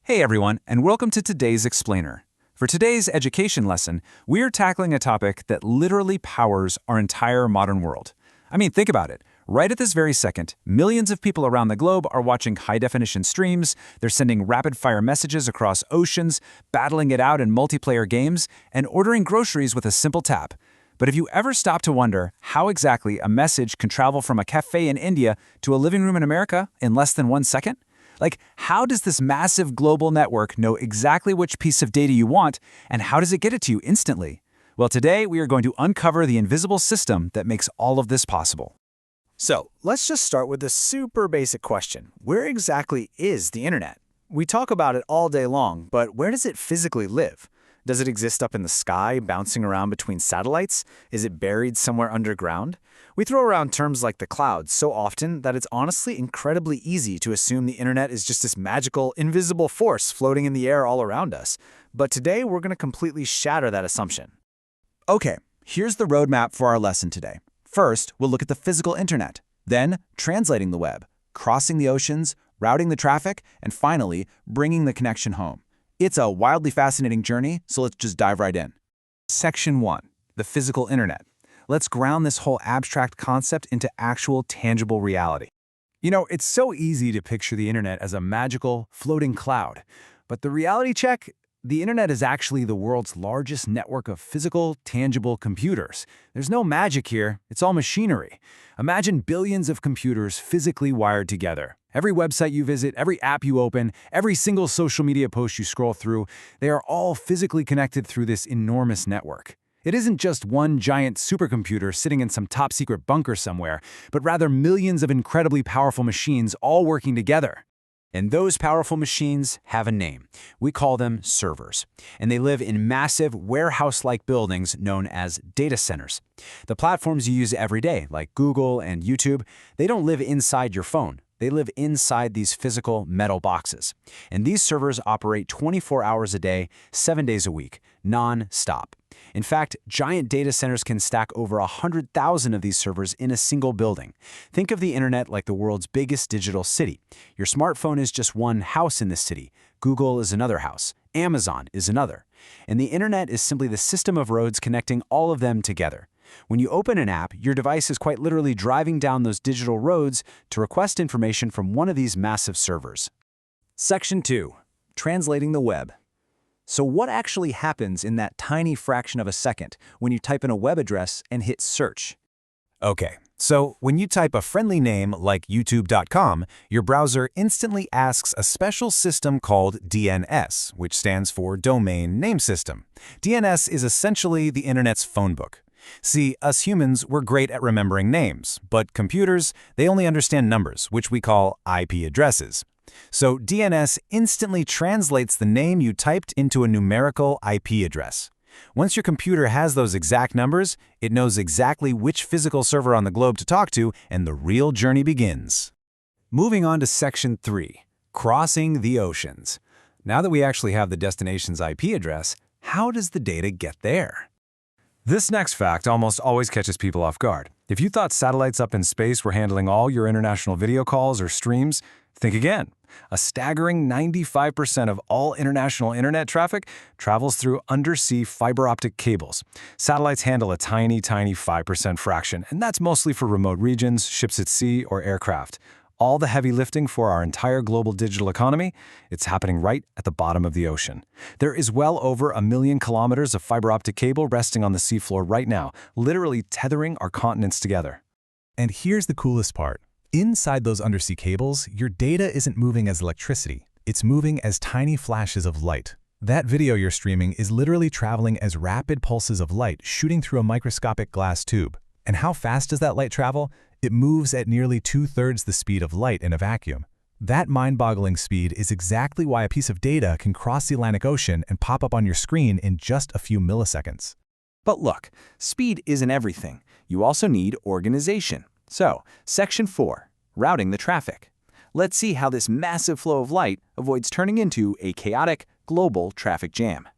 Hey everyone, and welcome to today's Explainer. For today's education lesson, we're tackling a topic that literally powers our entire modern world. I mean, think about it. Right at this very second, millions of people around the globe are watching high-definition streams, they're sending rapid-fire messages across oceans, battling it out in multiplayer games, and ordering groceries with a simple tap. But have you ever stopped to wonder how exactly a message can travel from a cafe in India to a living room in America in less than 1 second? Like, how does this massive global network know exactly which piece of data you want, and how does it get it to you instantly? Well, today we are going to uncover the invisible system that makes all of this possible. So, let's just start with a super basic question. Where exactly is the internet? We talk about it all day long, but where does it physically live? Does it exist up in the sky, bouncing around between satellites? Is it buried somewhere underground? We throw around terms like the clouds so often that it's honestly incredibly easy to assume the internet is just this magical, invisible force floating in the air all around us. But today, we're going to completely shatter that assumption. Okay, here's the roadmap for our lesson today. First, we'll look at the physical internet, then translating the web, crossing the oceans, routing the traffic, and finally, bringing the connection home. It's a wildly fascinating journey, so let's just dive right in. Section 1. The physical internet. Let's ground this whole abstract concept into actual, tangible reality. You know, it's so easy to picture the internet as a magical, floating cloud. But the reality check? The internet is actually the world's largest network of physical, tangible computers. There's no magic here, it's all machinery. Imagine billions of computers physically wired together. Every website you visit, every app you open, every single social media post you scroll through, they are all physically connected through this enormous network. It isn't just one giant supercomputer sitting in some top-secret bunker somewhere, but rather millions of incredibly powerful machines all working together. And those powerful machines have a name. We call them servers. And they live in massive warehouse-like buildings known as data centers. The platforms you use every day, like Google and YouTube, they don't live inside your phone. They live inside these physical metal boxes. And these servers operate 24 hours a day, 7 days a week, non-stop. In fact, giant data centers can stack over 100,000 of these servers in a single building. Think of the internet like the world's biggest digital city. Your smartphone is just one house in this city. Google is another house. Amazon is another. And the internet is simply the system of roads connecting all of them together. When you open an app, your device is quite literally driving down those digital roads to request information from one of these massive servers. Section 2. Translating the web. So what actually happens in that tiny fraction of a second when you type in a web address and hit search? Okay, so when you type a friendly name like youtube.com, your browser instantly asks a special system called DNS, which stands for Domain Name System. DNS is essentially the internet's phone book. See, us humans, we're great at remembering names, but computers, they only understand numbers, which we call IP addresses. So DNS instantly translates the name you typed into a numerical IP address. Once your computer has those exact numbers, it knows exactly which physical server on the globe to talk to, and the real journey begins. Moving on to Section 3, crossing the oceans. Now that we actually have the destination's IP address, how does the data get there? This next fact almost always catches people off guard. If you thought satellites up in space were handling all your international video calls or streams, think again. A staggering 95% of all international internet traffic travels through undersea fiber optic cables. Satellites handle a tiny 5% fraction, and that's mostly for remote regions, ships at sea, or aircraft. All the heavy lifting for our entire global digital economy, it's happening right at the bottom of the ocean. There is well over 1 million kilometers of fiber optic cable resting on the seafloor right now, literally tethering our continents together. And here's the coolest part. Inside those undersea cables, your data isn't moving as electricity. It's moving as tiny flashes of light. That video you're streaming is literally traveling as rapid pulses of light shooting through a microscopic glass tube. And how fast does that light travel? It moves at nearly 2/3 the speed of light in a vacuum. That mind-boggling speed is exactly why a piece of data can cross the Atlantic Ocean and pop up on your screen in just a few milliseconds. But look, speed isn't everything. You also need organization. So, Section 4, routing the traffic. Let's see how this massive flow of light avoids turning into a chaotic, global traffic jam.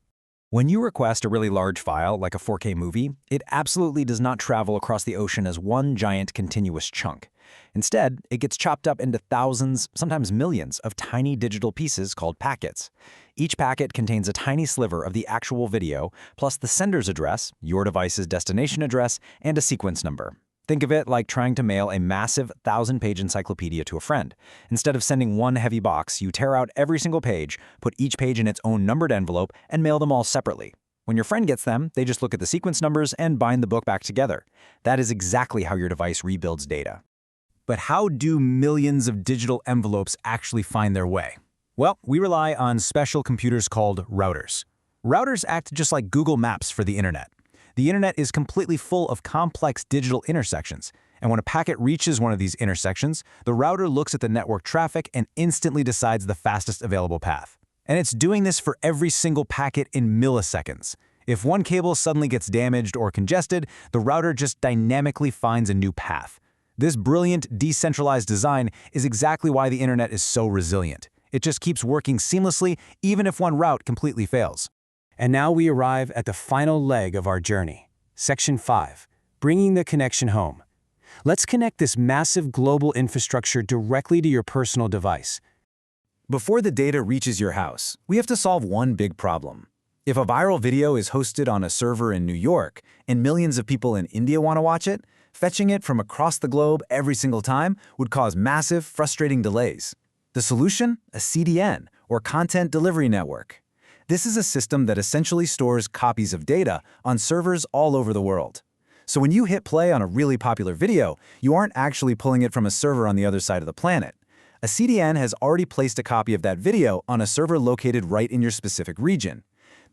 When you request a really large file, like a 4K movie, it absolutely does not travel across the ocean as one giant continuous chunk. Instead, it gets chopped up into thousands, sometimes millions, of tiny digital pieces called packets. Each packet contains a tiny sliver of the actual video, plus the sender's address, your device's destination address, and a sequence number. Think of it like trying to mail a massive 1,000-page encyclopedia to a friend. Instead of sending one heavy box, you tear out every single page, put each page in its own numbered envelope, and mail them all separately. When your friend gets them, they just look at the sequence numbers and bind the book back together. That is exactly how your device rebuilds data. But how do millions of digital envelopes actually find their way? Well, we rely on special computers called routers. Routers act just like Google Maps for the internet. The internet is completely full of complex digital intersections, and when a packet reaches one of these intersections, the router looks at the network traffic and instantly decides the fastest available path. And it's doing this for every single packet in milliseconds. If one cable suddenly gets damaged or congested, the router just dynamically finds a new path. This brilliant, decentralized design is exactly why the internet is so resilient. It just keeps working seamlessly, even if one route completely fails. And now we arrive at the final leg of our journey. Section 5, bringing the connection home. Let's connect this massive global infrastructure directly to your personal device. Before the data reaches your house, we have to solve one big problem. If a viral video is hosted on a server in New York and millions of people in India want to watch it, fetching it from across the globe every single time would cause massive, frustrating delays. The solution? A CDN, or Content Delivery Network. This is a system that essentially stores copies of data on servers all over the world. So when you hit play on a really popular video, you aren't actually pulling it from a server on the other side of the planet. A CDN has already placed a copy of that video on a server located right in your specific region.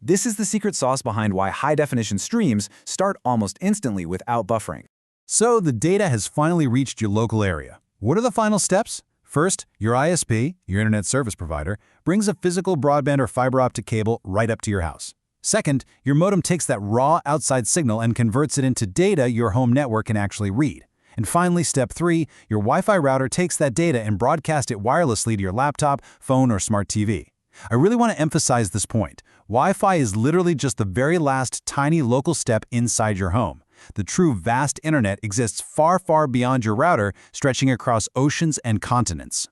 This is the secret sauce behind why high-definition streams start almost instantly without buffering. So the data has finally reached your local area. What are the final steps? First, your ISP, your internet service provider, brings a physical broadband or fiber optic cable right up to your house. Second, your modem takes that raw outside signal and converts it into data your home network can actually read. And finally, step 3, your Wi-Fi router takes that data and broadcasts it wirelessly to your laptop, phone, or smart TV. I really want to emphasize this point. Wi-Fi is literally just the very last tiny local step inside your home. The true vast internet exists far, far beyond your router, stretching across oceans and continents.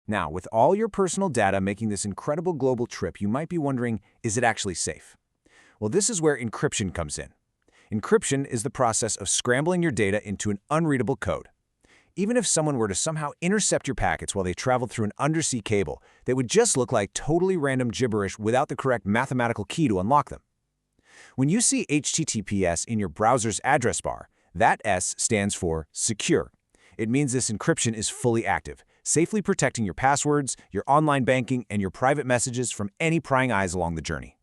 Now, with all your personal data making this incredible global trip, you might be wondering, is it actually safe? Well, this is where encryption comes in. Encryption is the process of scrambling your data into an unreadable code. Even if someone were to somehow intercept your packets while they traveled through an undersea cable, they would just look like totally random gibberish without the correct mathematical key to unlock them. When you see HTTPS in your browser's address bar, that S stands for secure. It means this encryption is fully active, safely protecting your passwords, your online banking, and your private messages from any prying eyes along the journey.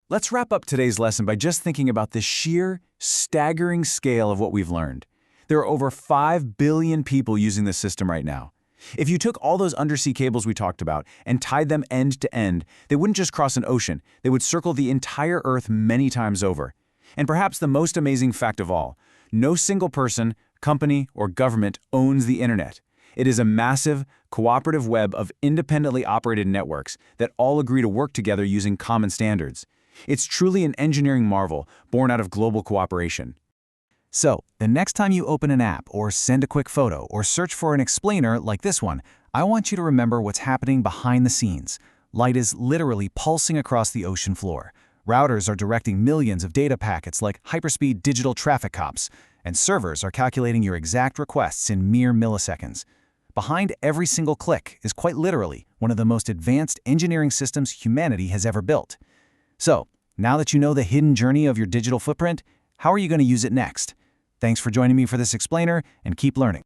Let's wrap up today's lesson by just thinking about the sheer, staggering scale of what we've learned. There are over 5 billion people using this system right now. If you took all those undersea cables we talked about and tied them end to end, they wouldn't just cross an ocean, they would circle the entire Earth many times over. And perhaps the most amazing fact of all, no single person, company, or government owns the internet. It is a massive, cooperative web of independently operated networks that all agree to work together using common standards. It's truly an engineering marvel born out of global cooperation. So, the next time you open an app or send a quick photo or search for an explainer like this one, I want you to remember what's happening behind the scenes. Light is literally pulsing across the ocean floor. Routers are directing millions of data packets like hyperspeed digital traffic cops, and servers are calculating your exact requests in mere milliseconds. Behind every single click is quite literally one of the most advanced engineering systems humanity has ever built. So, now that you know the hidden journey of your digital footprint, how are you going to use it next? Thanks for joining me for this explainer, and keep learning.